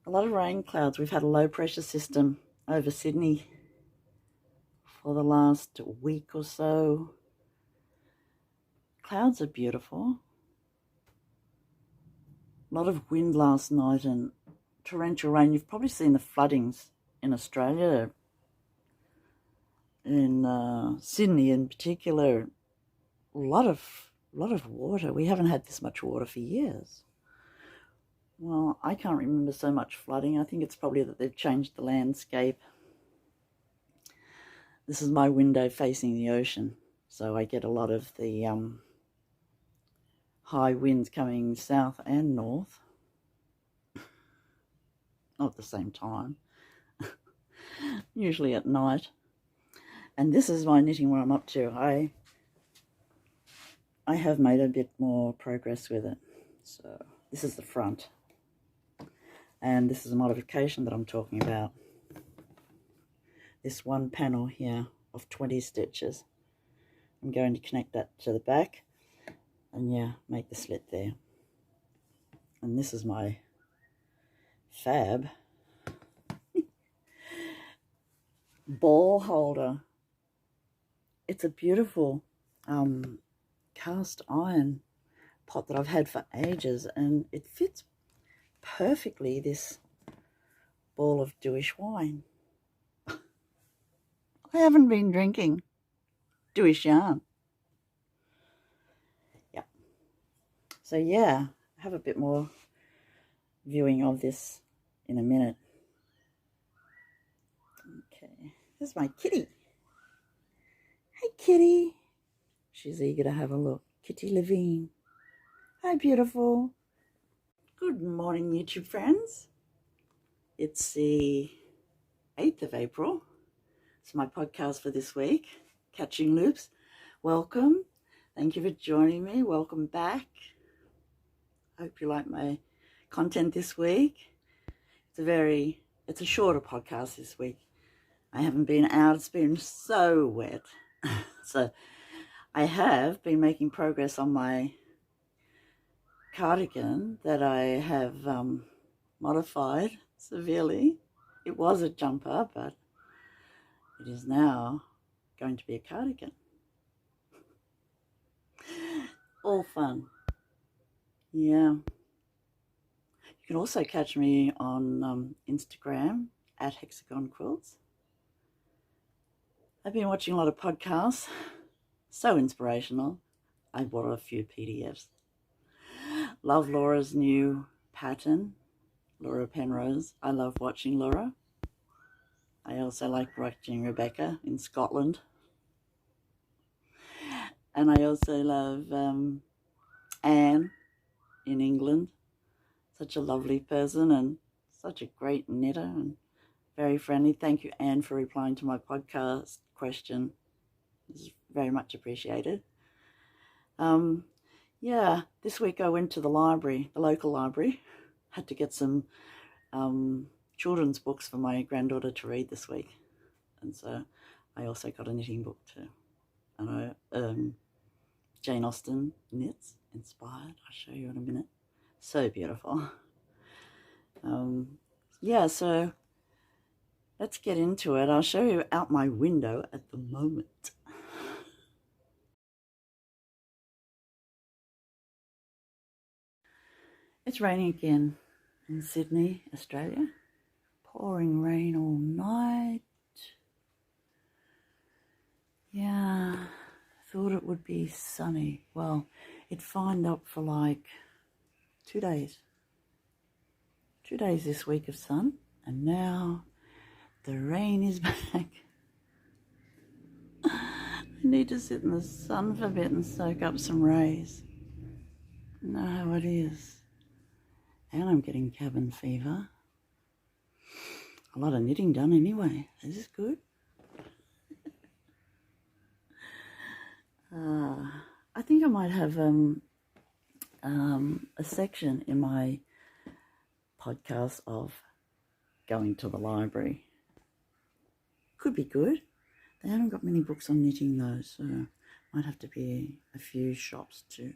A lot of rain clouds. We've had a low pressure system over Sydney for the last week or so. Clouds are beautiful. A lot of wind last night and torrential rain. You've probably seen the floodings in Australia, in Sydney in particular. A lot of water. We haven't had this much water for years. Well, I can't remember so much flooding. I think it's probably that they've changed the landscape. This is my window facing the ocean, so I get a lot of the high winds coming south and north. Not at the same time. Usually at night. And this is my knitting where I'm up to. I have made a bit more progress with it. So this is the front. And this is a modification that I'm talking about. This one panel here of 20 stitches. I'm going to connect that to the back and yeah, make the slit there. And this is my fab ball holder. It's a beautiful cast iron pot that I've had for ages, and it fits perfectly this ball of Dewish wine. I haven't been drinking Dewish yarn. Yeah. So yeah, have a bit more viewing of this in a minute. Okay, there's my kitty. Hey kitty. She's eager to have a look. Kitty Levine. Hi beautiful. Good morning YouTube friends. It's the 8th of April. It's my podcast for this week, Catching Loops. Welcome. Thank you for joining me. Welcome back. Hope you like my content this week. It's a shorter podcast this week. I haven't been out. It's been so wet. So I have been making progress on my cardigan that I have modified severely. It was a jumper, but it is now going to be a cardigan. All fun. Yeah. You can also catch me on Instagram at Hexagon Quilts. I've been watching a lot of podcasts. So inspirational. I bought a few PDFs. Love Laura's new pattern, Laura Penrose. I love watching Laura. I also like watching Rebecca in Scotland. And I also love Anne in England. Such a lovely person and such a great knitter and very friendly. Thank you, Anne, for replying to my podcast question. It's very much appreciated. Yeah, this week I went to the library, the local library. Had to get some children's books for my granddaughter to read this week. And so I also got a knitting book too. And Jane Austen knits, inspired. I'll show you in a minute. So beautiful. Yeah, so let's get into it. I'll show you out my window at the moment. It's raining again in Sydney, Australia. Pouring rain all night. Yeah, thought it would be sunny. Well, it fined up for like 2 days. 2 days this week of sun, and now the rain is back. I need to sit in the sun for a bit and soak up some rays. You know how it is. And I'm getting cabin fever. A lot of knitting done anyway. This is good. I think I might have a section in my podcast of going to the library. Could be good. They haven't got many books on knitting though, so might have to be a few shops too.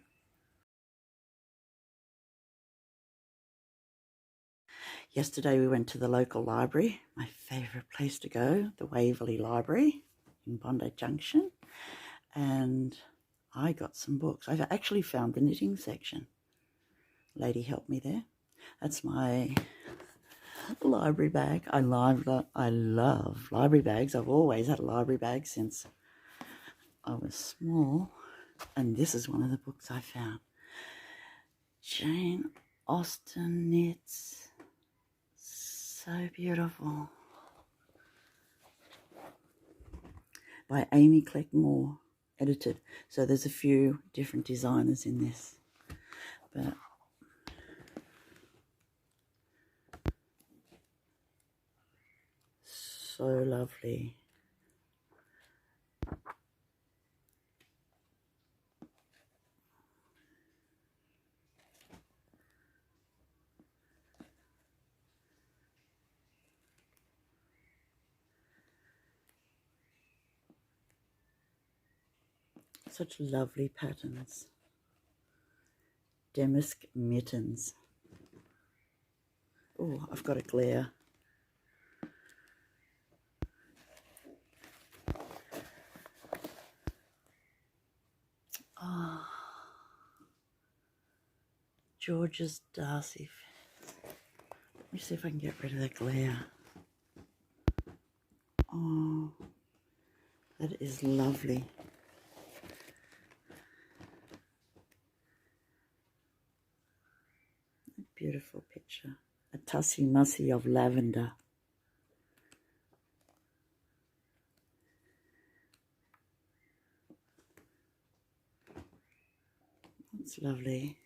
Yesterday we went to the local library, my favourite place to go, the Waverley Library in Bondi Junction, and I got some books. I've actually found the knitting section. Lady helped me there. That's my library bag. I love library bags. I've always had a library bag since I was small, and this is one of the books I found. Jane Austen knits. So beautiful. By Amy Clarke Moore, edited. So there's a few different designers in this. But so lovely. Such lovely patterns. Damask Mittens. Oh, I've got a glare. Oh, George's Darcy. Let me see if I can get rid of the glare. Oh, that is lovely. Beautiful picture. A tussy mussy of lavender. That's lovely.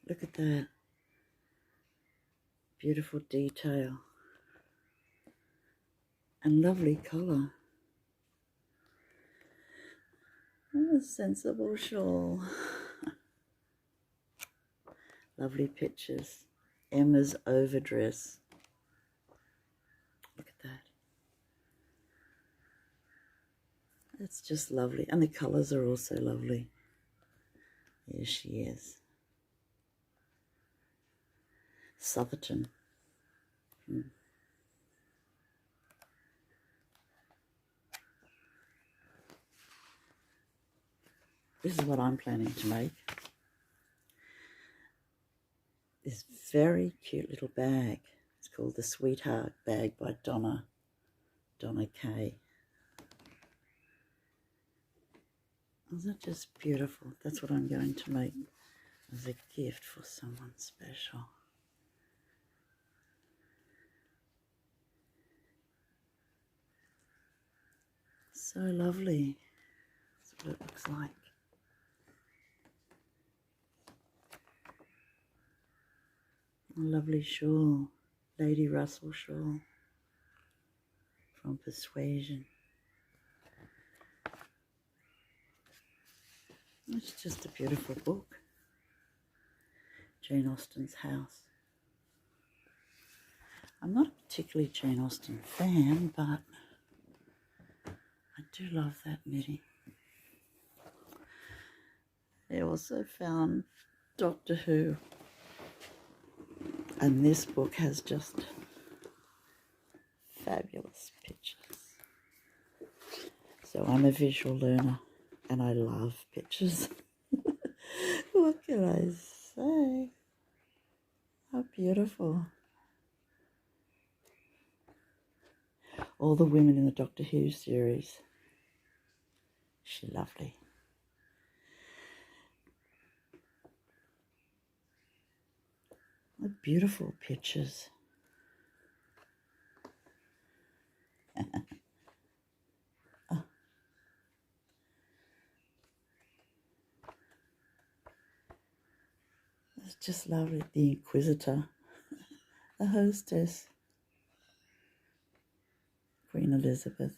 Look at that. Beautiful detail. And lovely colour. A sensible shawl. Lovely pictures. Emma's overdress. Look at that. It's just lovely. And the colours are also lovely. Here she is. Southerton. This is what I'm planning to make. This very cute little bag. It's called the Sweetheart Bag by Donna K. Isn't that just beautiful? That's what I'm going to make as a gift for someone special. So lovely. That's what it looks like. A lovely shawl, Lady Russell shawl from Persuasion. It's just a beautiful book. Jane Austen's house. I'm not a particularly Jane Austen fan, but I do love that knitting. I also found Doctor Who. And this book has just fabulous pictures. So I'm a visual learner and I love pictures. What can I say? How beautiful. All the women in the Doctor Who series. She's lovely. What beautiful pictures. Oh. It's just lovely. The Inquisitor, the hostess, Queen Elizabeth.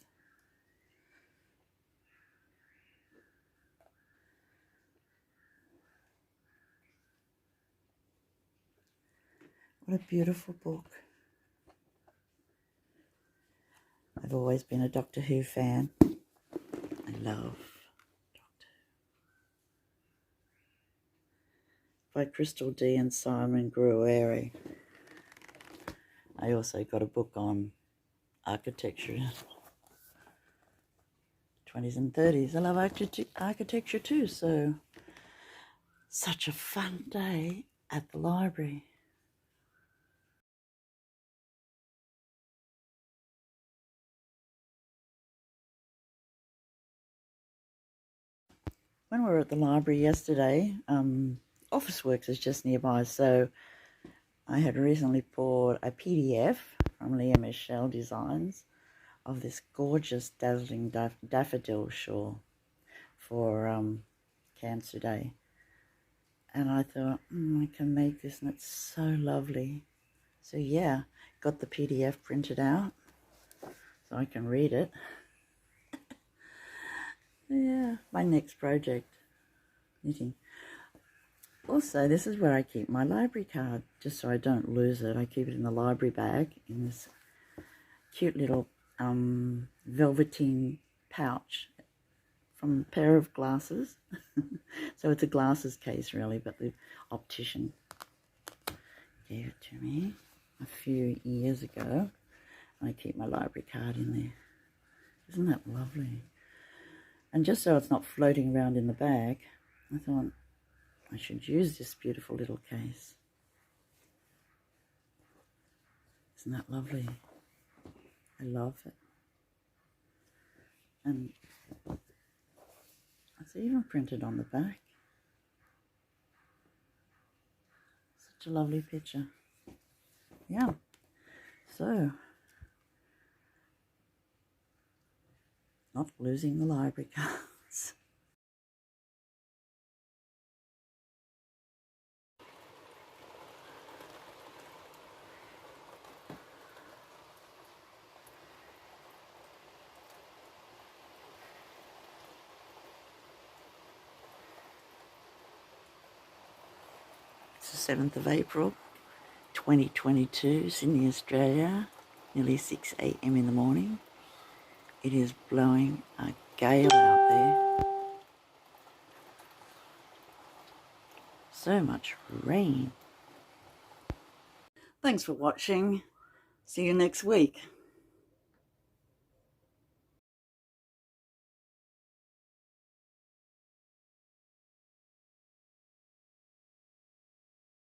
What a beautiful book. I've always been a Doctor Who fan. I love Doctor Who. by Christel D and Simon Guerrier. I also got a book on architecture, 20s and 30s. I love architecture too, so such a fun day at the library. When we were at the library yesterday, Officeworks is just nearby, so I had recently bought a PDF from Leah Shawl designs of this gorgeous Dazzling Daffodil shawl for Cancer Day. And I thought, I can make this and it's so lovely. So yeah, got the PDF printed out so I can read it. Yeah, my next project, knitting. Also, this is where I keep my library card, just so I don't lose it. I keep it in the library bag in this cute little velveteen pouch from a pair of glasses. So it's a glasses case really, but the optician gave it to me a few years ago. I keep my library card in there. Isn't that lovely? And just so it's not floating around in the bag, I thought I should use this beautiful little case. Isn't that lovely? I love it. And it's even printed on the back. Such a lovely picture. Yeah. So, not losing the library cards. It's the 7th of April, 2022, Sydney, Australia, nearly 6 a.m. in the morning. It is blowing a gale out there. So much rain. Thanks for watching. See you next week.